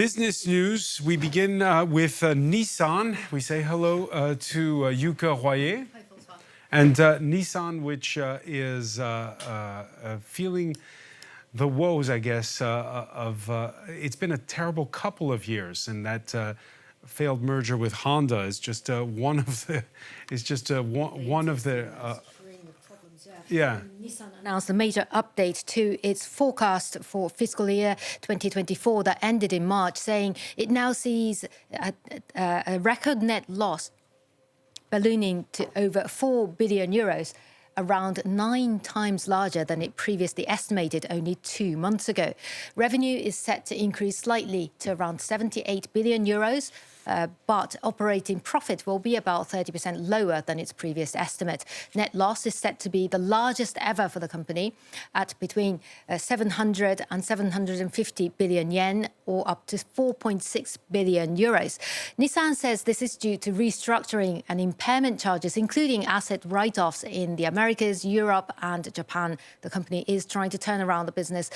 Business news. We begin with Nissan. We say hello to Yuka Royer. And Nissan, which is feeling the woes, I guess, of it's been a terrible couple of years, and that failed merger with Honda is just one of the Nissan announced a major update to its forecast for fiscal year 2024 that ended in March, saying it now sees a record net loss ballooning to over 4 billion euros, around 9 times larger than it previously estimated only 2 months ago. Revenue is set to increase slightly to around 78 billion euros, but operating profit will be about 30% lower than its previous estimate. Net loss is set to be the largest ever for the company, at between 700 and 750 billion yen, or up to 4.6 billion euros. Nissan says this is due to restructuring and impairment charges, including asset write-offs in the Americas, Europe and Japan. The company is trying to turn around the business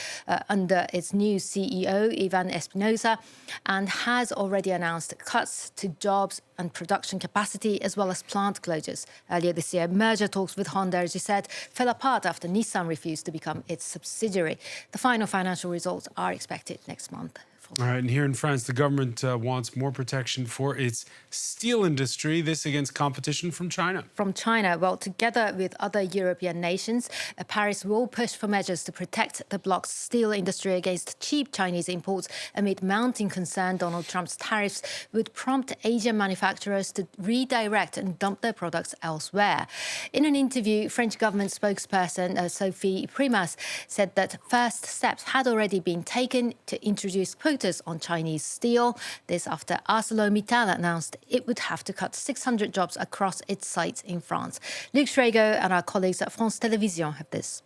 under its new CEO, Ivan Espinosa, and has already announced cuts to jobs and production capacity, as well as plant closures. Earlier this year, merger talks with Honda, as you said, fell apart after Nissan refused to become its subsidiary. The final financial results are expected next month. All right, and here in France, the government wants more protection for its steel industry, this against competition from China. From China, well, together with other European nations, Paris will push for measures to protect the bloc's steel industry against cheap Chinese imports amid mounting concern Donald Trump's tariffs would prompt Asian manufacturers to redirect and dump their products elsewhere. In an interview, French government spokesperson Sophie Primas said that first steps had already been taken to introduce quotas on Chinese steel. This after ArcelorMittal announced it would have to cut 600 jobs across its sites in France. Luc Schrago and our colleagues at France Télévisions have this.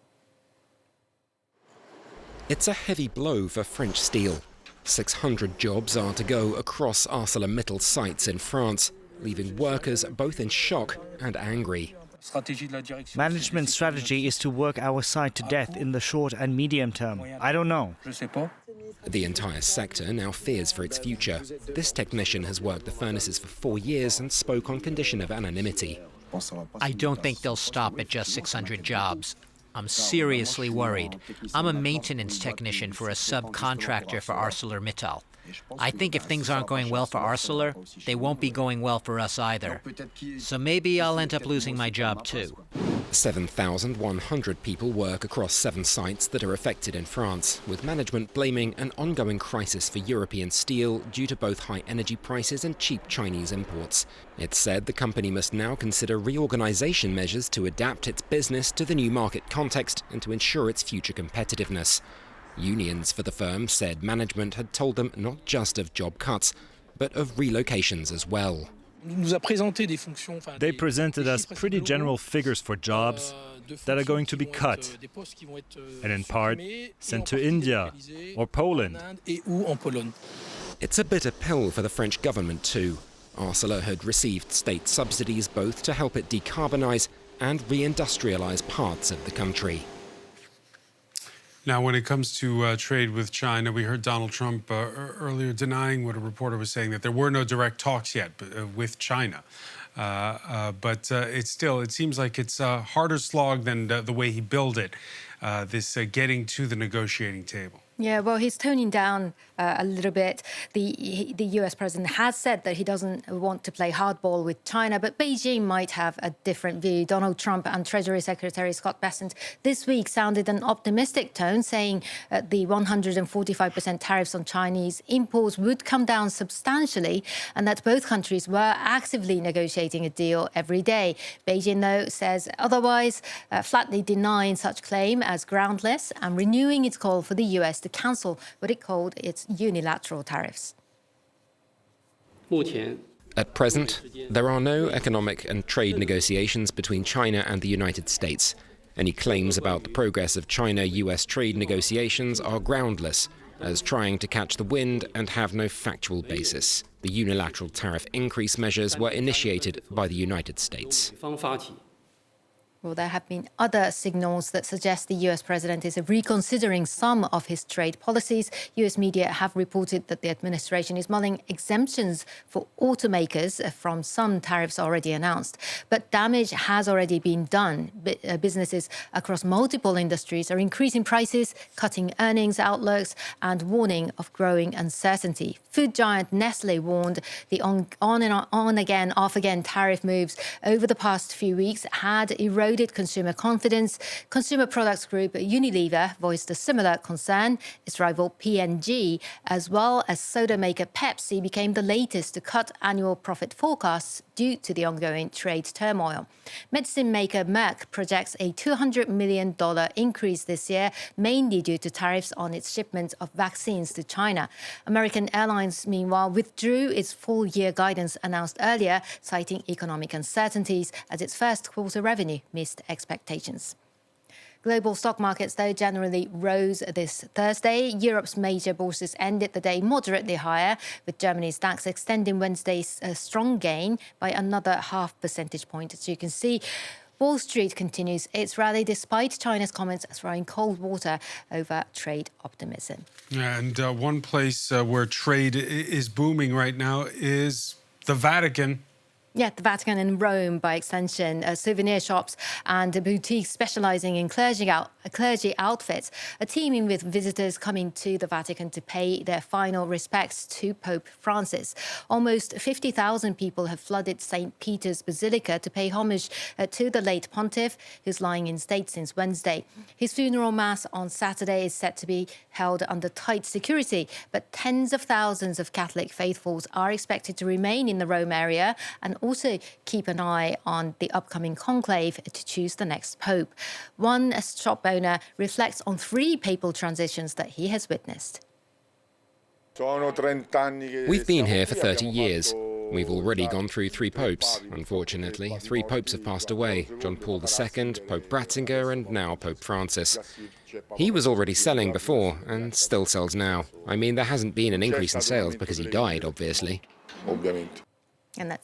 It's a heavy blow for French steel. 600 jobs are to go across ArcelorMittal sites in France, leaving workers both in shock and angry. Management strategy is to work our site to death in the short and medium term. I don't know. The entire sector now fears for its future. This technician has worked the furnaces for 4 years and spoke on condition of anonymity. I don't think they'll stop at just 600 jobs. I'm seriously worried. I'm a maintenance technician for a subcontractor for ArcelorMittal. I think if things aren't going well for Arcelor, they won't be going well for us either. So maybe I'll end up losing my job too. 7,100 people work across 7 sites that are affected in France, with management blaming an ongoing crisis for European steel due to both high energy prices and cheap Chinese imports. It said the company must now consider reorganization measures to adapt its business to the new market context and to ensure its future competitiveness. Unions for the firm said management had told them not just of job cuts, but of relocations as well. They presented us pretty general figures for jobs that are going to be cut, and in part sent to India or Poland. It's a bitter pill for the French government too. Arcelor had received state subsidies both to help it decarbonize and reindustrialize parts of the country. Now, when it comes to trade with China, we heard Donald Trump earlier denying what a reporter was saying, that there were no direct talks yet with China. But it seems like it's a harder slog than the way he billed it, this getting to the negotiating table. Yeah, well, he's toning down a little bit. The US president has said that he doesn't want to play hardball with China, but Beijing might have a different view. Donald Trump and Treasury Secretary Scott Bessent this week sounded an optimistic tone, saying the 145% tariffs on Chinese imports would come down substantially, and that both countries were actively negotiating a deal every day. Beijing, though, says otherwise, flatly denying such claim as groundless and renewing its call for the US to cancel what it called its unilateral tariffs. At present, there are no economic and trade negotiations between China and the United States. Any claims about the progress of China-US trade negotiations are groundless, as trying to catch the wind and have no factual basis. The unilateral tariff increase measures were initiated by the United States. Well, there have been other signals that suggest the US president is reconsidering some of his trade policies. US media have reported that the administration is mulling exemptions for automakers from some tariffs already announced. But damage has already been done. Businesses across multiple industries are increasing prices, cutting earnings outlooks, and warning of growing uncertainty. Food giant Nestle warned the on-again, off-again tariff moves over the past few weeks had eroded consumer confidence. Consumer products group Unilever voiced a similar concern. Its rival P&G, as well as soda maker Pepsi, became the latest to cut annual profit forecasts due to the ongoing trade turmoil. Medicine maker Merck projects a $200 million increase this year, mainly due to tariffs on its shipments of vaccines to China. American Airlines, meanwhile, withdrew its full-year guidance announced earlier, citing economic uncertainties as its first quarter revenue missed expectations. Global stock markets, though, generally rose this Thursday. Europe's major bourses ended the day moderately higher, with Germany's DAX extending Wednesday's strong gain by another half percentage point. As you can see, Wall Street continues its rally despite China's comments throwing cold water over trade optimism. And one place where trade is booming right now is the Vatican. Yeah, the Vatican and Rome, by extension. Souvenir shops and boutiques specializing in clergy outfits are teeming with visitors coming to the Vatican to pay their final respects to Pope Francis. Almost 50,000 people have flooded St. Peter's Basilica to pay homage to the late pontiff, who's lying in state since Wednesday. His funeral mass on Saturday is set to be held under tight security, but tens of thousands of Catholic faithfuls are expected to remain in the Rome area and also keep an eye on the upcoming conclave to choose the next pope. One shop owner reflects on 3 papal transitions that he has witnessed. We've been here for 30 years. We've already gone through 3 popes. Unfortunately, 3 popes have passed away: John Paul II, Pope Ratzinger, and now Pope Francis. He was already selling before and still sells now. I mean, there hasn't been an increase in sales because he died, obviously. And that's